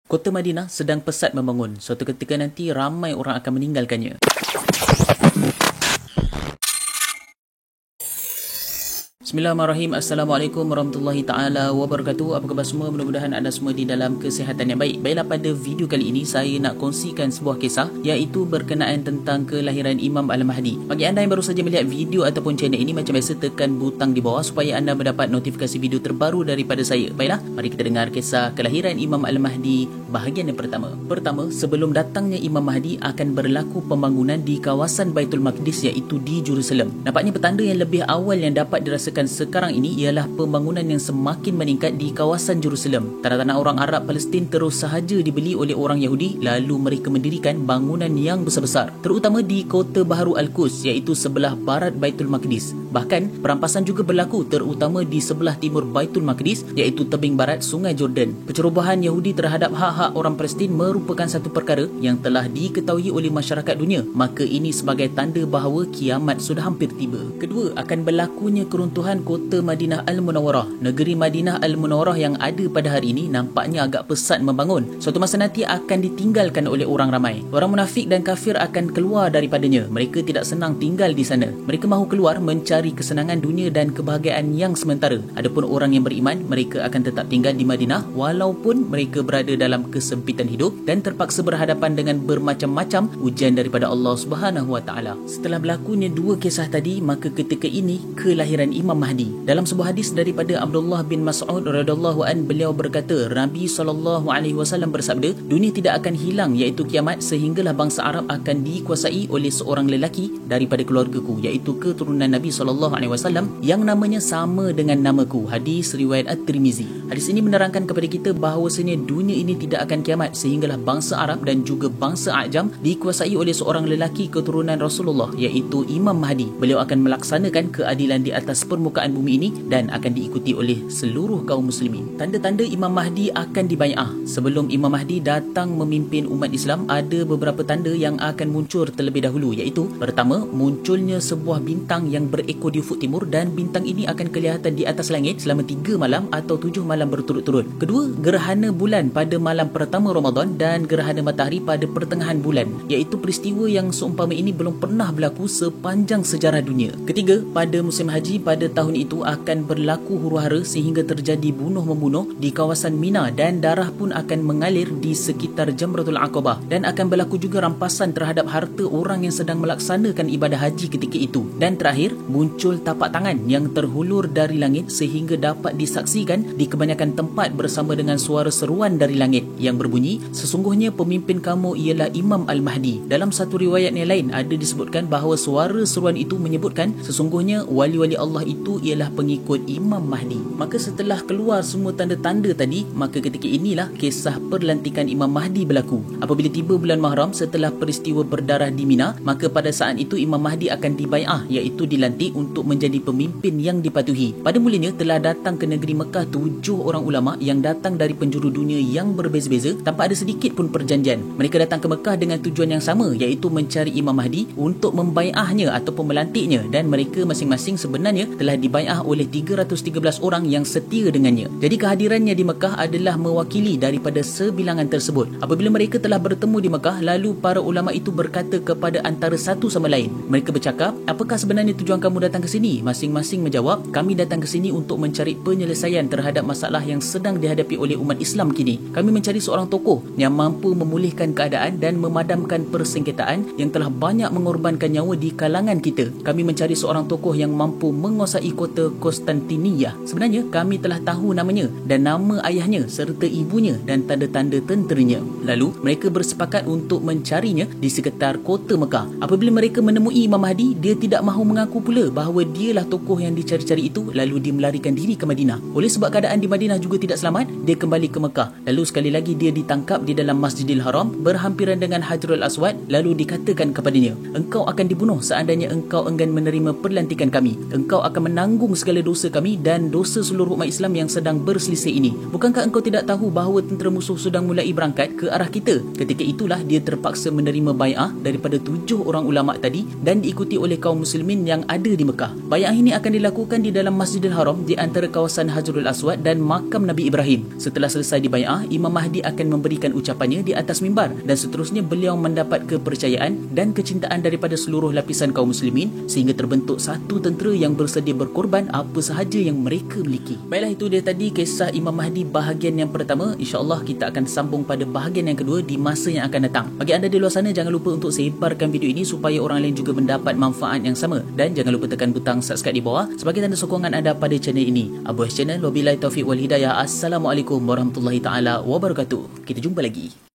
Kota Madinah sedang pesat membangun. Suatu ketika nanti ramai orang akan meninggalkannya. Bismillahirrahmanirrahim. Assalamualaikum warahmatullahi ta'ala wabarakatuh. Apa khabar semua? Mudah-mudahan anda semua di dalam kesihatan yang baik. Baiklah, pada video kali ini saya nak kongsikan sebuah kisah, iaitu berkenaan tentang kelahiran Imam Al-Mahdi. Bagi anda yang baru saja melihat video ataupun channel ini, macam biasa tekan butang di bawah supaya anda mendapat notifikasi video terbaru daripada saya. Baiklah, mari kita dengar kisah kelahiran Imam Al-Mahdi bahagian yang pertama. Pertama, sebelum datangnya Imam Mahdi akan berlaku pembangunan di kawasan Baitul Maqdis, iaitu di Jerusalem. Nampaknya petanda yang lebih awal yang dapat dirasakan sekarang ini ialah pembangunan yang semakin meningkat di kawasan Jerusalem. Tanah-tanah orang Arab Palestin terus sahaja dibeli oleh orang Yahudi, lalu mereka mendirikan bangunan yang besar-besar, terutama di kota Baharu Al-Quds, iaitu sebelah barat Baitul Maqdis. Bahkan perampasan juga berlaku terutama di sebelah timur Baitul Maqdis, iaitu tebing barat Sungai Jordan. Pencerobohan Yahudi terhadap hak-hak orang Palestin merupakan satu perkara yang telah diketahui oleh masyarakat dunia, maka ini sebagai tanda bahawa kiamat sudah hampir tiba. Kedua, akan berlakunya keruntuhan kota Madinah Al-Munawwarah. Negeri Madinah Al-Munawwarah yang ada pada hari ini nampaknya agak pesat membangun. Suatu masa nanti akan ditinggalkan oleh orang ramai. Orang munafik dan kafir akan keluar daripadanya. Mereka tidak senang tinggal di sana. Mereka mahu keluar mencari kesenangan dunia dan kebahagiaan yang sementara. Adapun orang yang beriman, mereka akan tetap tinggal di Madinah walaupun mereka berada dalam kesempitan hidup dan terpaksa berhadapan dengan bermacam-macam ujian daripada Allah Subhanahu Wa Taala. Setelah berlakunya dua kisah tadi, maka ketika ini kelahiran Imam Mahdi. Dalam sebuah hadis daripada Abdullah bin Mas'ud radhiyallahu an, beliau berkata, Nabi SAW bersabda, dunia tidak akan hilang iaitu kiamat sehinggalah bangsa Arab akan dikuasai oleh seorang lelaki daripada keluargaku, iaitu keturunan Nabi SAW yang namanya sama dengan namaku. Hadis riwayat At-Tirmizi. Hadis ini menerangkan kepada kita bahawasanya dunia ini tidak akan kiamat sehinggalah bangsa Arab dan juga bangsa Ajam dikuasai oleh seorang lelaki keturunan Rasulullah, iaitu Imam Mahdi. Beliau akan melaksanakan keadilan di atas permukaan bumi ini dan akan diikuti oleh seluruh kaum muslimin. Tanda-tanda Imam Mahdi akan dibai'ah. Sebelum Imam Mahdi datang memimpin umat Islam, ada beberapa tanda yang akan muncul terlebih dahulu, iaitu pertama, munculnya sebuah bintang yang berekor di ufuk timur dan bintang ini akan kelihatan di atas langit selama 3 malam atau 7 malam berturut-turut. Kedua, gerhana bulan pada malam pertama Ramadan dan gerhana matahari pada pertengahan bulan, iaitu peristiwa yang seumpama ini belum pernah berlaku sepanjang sejarah dunia. Ketiga, pada musim haji pada tahun itu akan berlaku huru-hara sehingga terjadi bunuh-membunuh di kawasan Mina dan darah pun akan mengalir di sekitar Jamratul Aqabah, dan akan berlaku juga rampasan terhadap harta orang yang sedang melaksanakan ibadah haji ketika itu. Dan terakhir, muncul tapak tangan yang terhulur dari langit sehingga dapat disaksikan di kebanyakan tempat bersama dengan suara seruan dari langit yang berbunyi, sesungguhnya pemimpin kamu ialah Imam Al-Mahdi. Dalam satu riwayat yang lain ada disebutkan bahawa suara seruan itu menyebutkan sesungguhnya wali-wali Allah itu ialah pengikut Imam Mahdi. Maka setelah keluar semua tanda-tanda tadi, maka ketika inilah kisah perlantikan Imam Mahdi berlaku. Apabila tiba bulan Muharram setelah peristiwa berdarah di Mina, maka pada saat itu Imam Mahdi akan dibai'ah, iaitu dilantik untuk menjadi pemimpin yang dipatuhi. Pada mulanya telah datang ke negeri Mekah 7 orang ulama yang datang dari penjuru dunia yang berbeza-beza tanpa ada sedikit pun perjanjian. Mereka datang ke Mekah dengan tujuan yang sama, iaitu mencari Imam Mahdi untuk membai'ahnya ataupun melantiknya, dan mereka masing-masing sebenarnya telah dibai'ah oleh 313 orang yang setia dengannya. Jadi kehadirannya di Mekah adalah mewakili daripada sebilangan tersebut. Apabila mereka telah bertemu di Mekah, lalu para ulama itu berkata kepada antara satu sama lain. Mereka bercakap, apakah sebenarnya tujuan kamu datang ke sini? Masing-masing menjawab, kami datang ke sini untuk mencari penyelesaian terhadap masalah yang sedang dihadapi oleh umat Islam kini. Kami mencari seorang tokoh yang mampu memulihkan keadaan dan memadamkan persengketaan yang telah banyak mengorbankan nyawa di kalangan kita. Kami mencari seorang tokoh yang mampu menguasai kota Konstantiniyah. Sebenarnya kami telah tahu namanya dan nama ayahnya serta ibunya dan tanda-tanda tenteranya. Lalu mereka bersepakat untuk mencarinya di sekitar kota Mekah. Apabila mereka menemui Imam Mahdi, dia tidak mahu mengaku pula bahawa dialah tokoh yang dicari-cari itu, lalu dia melarikan diri ke Madinah. Oleh sebab keadaan di Madinah juga tidak selamat, dia kembali ke Mekah. Lalu sekali lagi dia ditangkap di dalam Masjidil Haram berhampiran dengan Hajarul Aswad, lalu dikatakan kepadanya, engkau akan dibunuh seandainya engkau enggan menerima perlantikan kami. Engkau akan menanggung segala dosa kami dan dosa seluruh umat Islam yang sedang berselisih ini. Bukankah engkau tidak tahu bahawa tentera musuh sedang mulai berangkat ke arah kita? Ketika itulah dia terpaksa menerima bai'ah daripada 7 orang ulama tadi dan diikuti oleh kaum muslimin yang ada di Mekah. Bai'ah ini akan dilakukan di dalam Masjidil Haram di antara kawasan Hajarul Aswad dan makam Nabi Ibrahim. Setelah selesai dibai'ah, Imam Mahdi akan memberikan ucapannya di atas mimbar dan seterusnya beliau mendapat kepercayaan dan kecintaan daripada seluruh lapisan kaum muslimin sehingga terbentuk satu tentera yang bersedia berkorban apa sahaja yang mereka miliki. Baiklah, itu dia tadi kisah Imam Mahdi bahagian yang pertama. InsyaAllah kita akan sambung pada bahagian yang kedua di masa yang akan datang. Bagi anda di luar sana, jangan lupa untuk sebarkan video ini supaya orang lain juga mendapat manfaat yang sama, dan jangan lupa tekan butang subscribe di bawah sebagai tanda sokongan anda pada channel ini. Abu Channel, wabillahi taufiq wal hidayah. Assalamualaikum warahmatullahi taala wabarakatuh. Kita jumpa lagi.